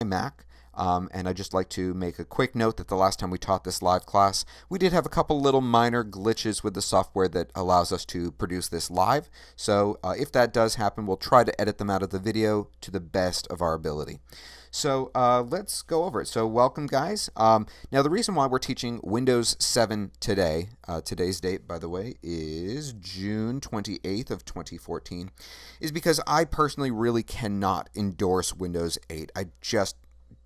Mac. And I'd just like to make a quick note that the last time we taught this live class, we did have a couple little minor glitches with the software that allows us to produce this live. So if that does happen, we'll try to edit them out of the video to the best of our ability. So let's go over it. So welcome, guys. Now the reason why we're teaching Windows 7 today, today's date, by the way, is June 28th of 2014, is because I personally really cannot endorse Windows 8. I just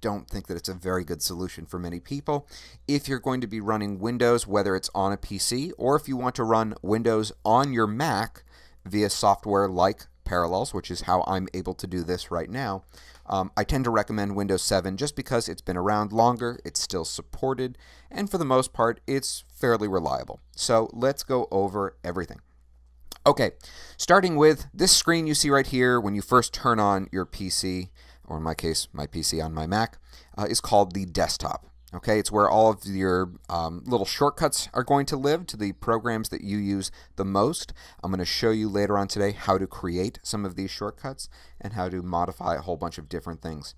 don't think that it's a very good solution for many people. If you're going to be running Windows, whether it's on a PC or if you want to run Windows on your Mac via software like Parallels, which is how I'm able to do this right now, I tend to recommend Windows 7 just because it's been around longer, it's still supported, and for the most part, it's fairly reliable. So let's go over everything. Okay, starting with this screen you see right here when you first turn on your PC, or in my case, my PC on my Mac, is called the desktop. Okay, it's where all of your little shortcuts are going to live to the programs that you use the most. I'm going to show you later on today how to create some of these shortcuts and how to modify a whole bunch of different things.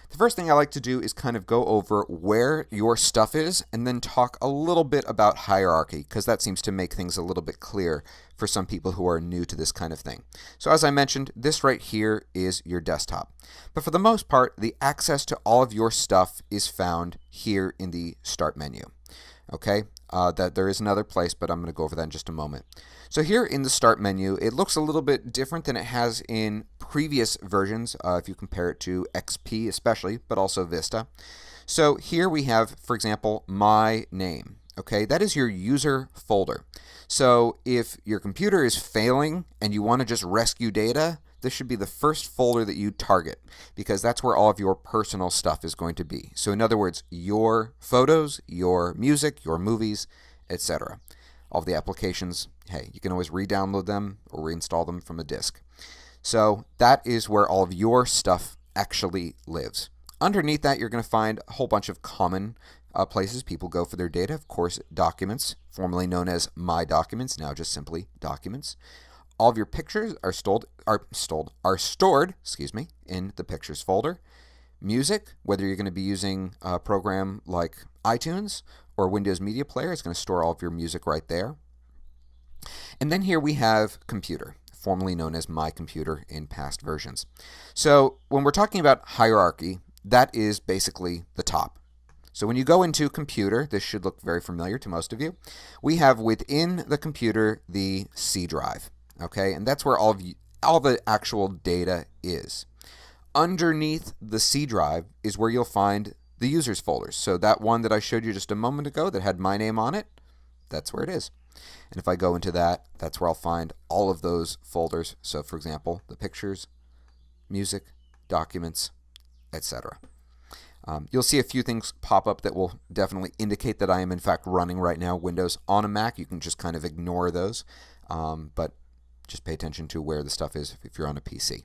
The first thing I like to do is kind of go over where your stuff is and then talk a little bit about hierarchy, because that seems to make things a little bit clear for some people who are new to this kind of thing. So as I mentioned, this right here is your desktop. But for the most part, the access to all of your stuff is found here in the Start menu. Okay, that there is another place, but I'm going to go over that in just a moment. So here in the Start menu, it looks a little bit different than it has in previous versions, if you compare it to XP especially, but also Vista. So here we have, for example, my name. Okay, that is your user folder. So if your computer is failing and you want to just rescue data, this should be the first folder that you target, because that's where all of your personal stuff is going to be. So in other words, your photos, your music, your movies, etc. All of the applications, hey, you can always re-download them or reinstall them from a disk. So that is where all of your stuff actually lives. Underneath that, you're going to find a whole bunch of common places people go for their data. Of course, documents, formerly known as My Documents, now just simply Documents. All of your pictures are stored in the Pictures folder. Music, whether you're going to be using a program like iTunes or Windows Media Player, it's going to store all of your music right there. And then here we have Computer, formerly known as My Computer in past versions. So when we're talking about hierarchy, that is basically the top. So when you go into Computer, this should look very familiar to most of you. We have within the computer the C drive. Okay, and that's where all the actual data is. Underneath the C drive is where you'll find the users folders. So that one that I showed you just a moment ago that had my name on it, that's where it is. And if I go into that, that's where I'll find all of those folders. So for example, the pictures, music, documents, etc. You'll see a few things pop up that will definitely indicate that I am in fact running right now Windows on a Mac. You can just kind of ignore those, but just pay attention to where the stuff is if you're on a PC.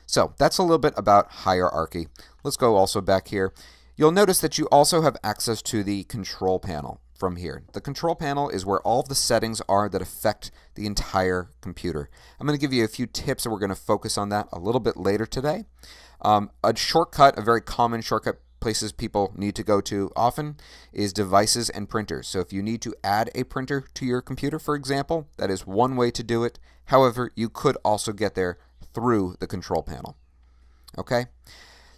So that's a little bit about hierarchy. Let's go also back here. You'll notice that you also have access to the control panel from here. The control panel is where all of the settings are that affect the entire computer. I'm going to give you a few tips, and we're going to focus on that a little bit later today. A shortcut, a very common shortcut places people need to go to often, is devices and printers. So if you need to add a printer to your computer, for example, that is one way to do it. However, you could also get there through the control panel. Okay?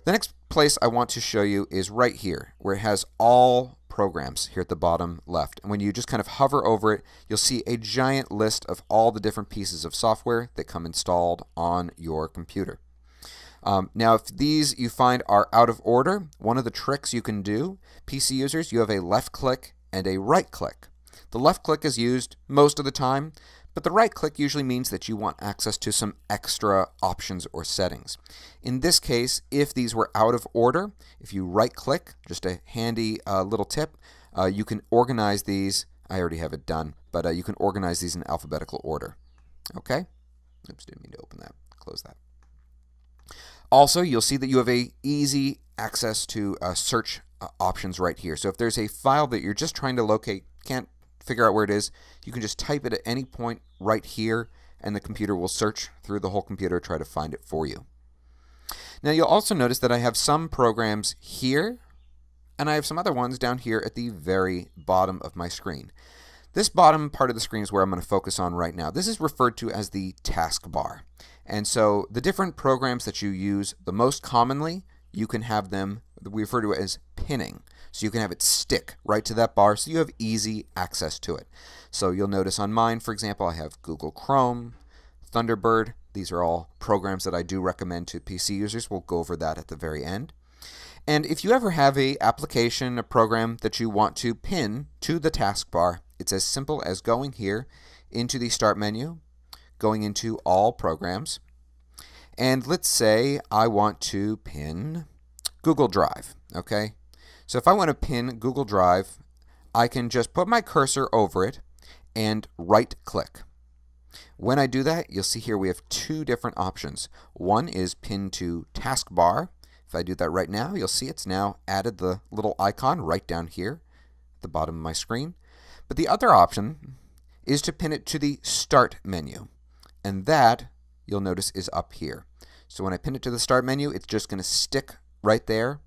The next place I want to show you is right here, where it has all programs here at the bottom left. And when you just kind of hover over it, you'll see a giant list of all the different pieces of software that come installed on your computer. Now, if these you find are out of order, one of the tricks you can do, PC users, you have a left click and a right click. The left click is used most of the time, but the right click usually means that you want access to some extra options or settings. In this case, if these were out of order, if you right click, just a handy little tip, you can organize these. I already have it done, but you can organize these in alphabetical order. Okay? Oops, didn't mean to open that. Close that. Also, you'll see that you have a easy access to search options right here. So if there's a file that you're just trying to locate, can't figure out where it is, you can just type it at any point right here, and the computer will search through the whole computer, try to find it for you. Now you'll also notice that I have some programs here, and I have some other ones down here at the very bottom of my screen. This bottom part of the screen is where I'm going to focus on right now. This is referred to as the taskbar. And so the different programs that you use the most commonly, you can have them, we refer to it as pinning. So you can have it stick right to that bar so you have easy access to it. So you'll notice on mine, for example, I have Google Chrome, Thunderbird. These are all programs that I do recommend to PC users. We'll go over that at the very end. And if you ever have an application, a program that you want to pin to the taskbar, it's as simple as going here into the Start menu, going into All Programs, and let's say I want to pin Google Drive, okay? So if I want to pin Google Drive, I can just put my cursor over it and right-click. When I do that, you'll see here we have two different options. One is Pin to Taskbar. If I do that right now, you'll see it's now added the little icon right down here at the bottom of my screen. But the other option is to pin it to the Start menu. And that, you'll notice, is up here. So when I pin it to the Start menu, it's just going to stick right there.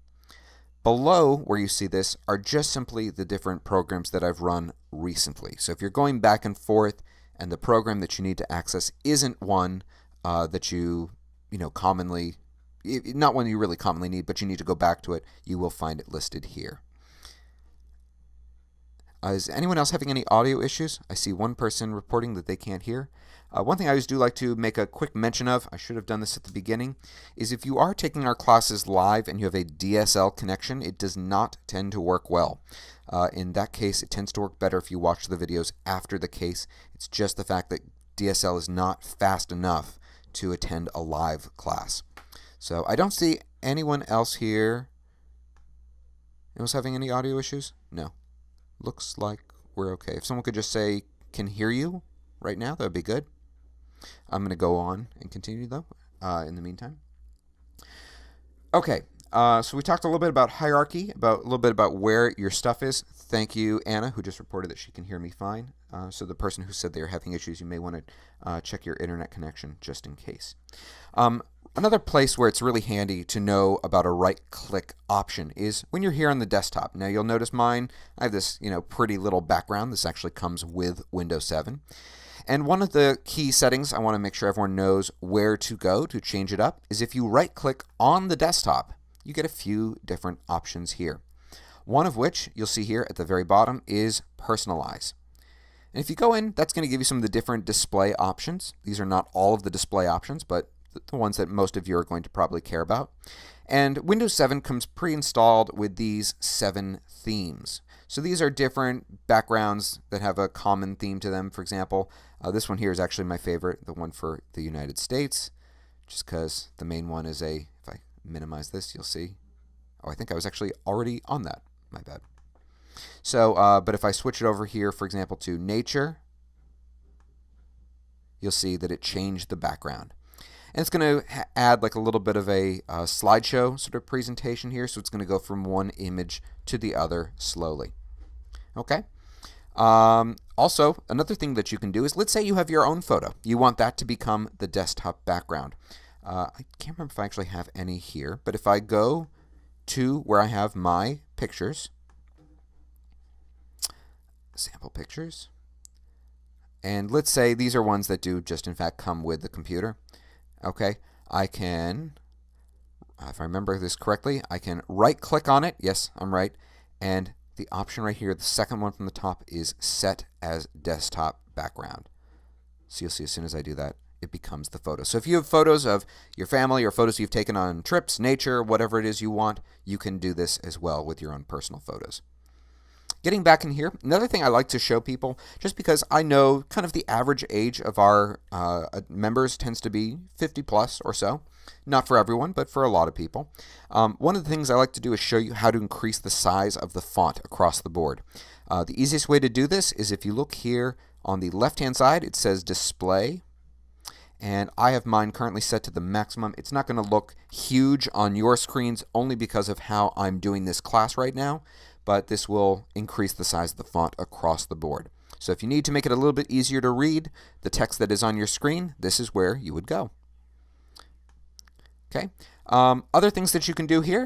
Below where you see this are just simply the different programs that I've run recently. So if you're going back and forth and the program that you need to access isn't one that you commonly, not one you really commonly need, but you need to go back to it, you will find it listed here. Is anyone else having any audio issues? I see one person reporting that they can't hear. One thing I always do like to make a quick mention of, I should have done this at the beginning, is if you are taking our classes live and you have a DSL connection, it does not tend to work well. In that case, it tends to work better if you watch the videos after the case. It's just the fact that DSL is not fast enough to attend a live class. So I don't see anyone else here. Anyone else having any audio issues? No. Looks like we're okay. If someone could just say, can hear you right now, that would be good. I'm going to go on and continue, though, in the meantime. Okay, so we talked a little bit about hierarchy, a little bit about where your stuff is. Thank you, Anna, who just reported that she can hear me fine. So the person who said they are having issues, you may want to check your internet connection just in case. Another place where it's really handy to know about a right-click option is when you're here on the desktop. Now you'll notice mine, I have this pretty little background. This actually comes with Windows 7. And one of the key settings I want to make sure everyone knows where to go to change it up is if you right-click on the desktop, you get a few different options here. One of which you'll see here at the very bottom is Personalize. And if you go in, that's going to give you some of the different display options. These are not all of the display options, but the ones that most of you are going to probably care about. And Windows 7 comes pre-installed with these 7 themes. So these are different backgrounds that have a common theme to them. For example, this one here is actually my favorite, the one for the United States, just because the main one is if I minimize this, you'll see. Oh, I think I was actually already on that. My bad. So, but if I switch it over here, for example, to nature, you'll see that it changed the background. And it's going to add like a little bit of a slideshow sort of presentation here. So it's going to go from one image to the other slowly. Okay. Also, another thing that you can do is, let's say you have your own photo. You want that to become the desktop background. I can't remember if I actually have any here, but if I go to where I have my pictures, sample pictures, and let's say these are ones that do just in fact come with the computer. Okay, I can, if I remember this correctly, I can right-click on it. Yes, I'm right. And the option right here, the second one from the top, is Set as Desktop Background. So you'll see as soon as I do that, it becomes the photo. So if you have photos of your family or photos you've taken on trips, nature, whatever it is you want, you can do this as well with your own personal photos. Getting back in here, another thing I like to show people, just because I know kind of the average age of our members tends to be 50 plus or so. Not for everyone, but for a lot of people. One of the things I like to do is show you how to increase the size of the font across the board. The easiest way to do this is if you look here on the left-hand side, it says Display. And I have mine currently set to the maximum. It's not going to look huge on your screens only because of how I'm doing this class right now, but this will increase the size of the font across the board. So if you need to make it a little bit easier to read the text that is on your screen, this is where you would go. Okay. Other things that you can do here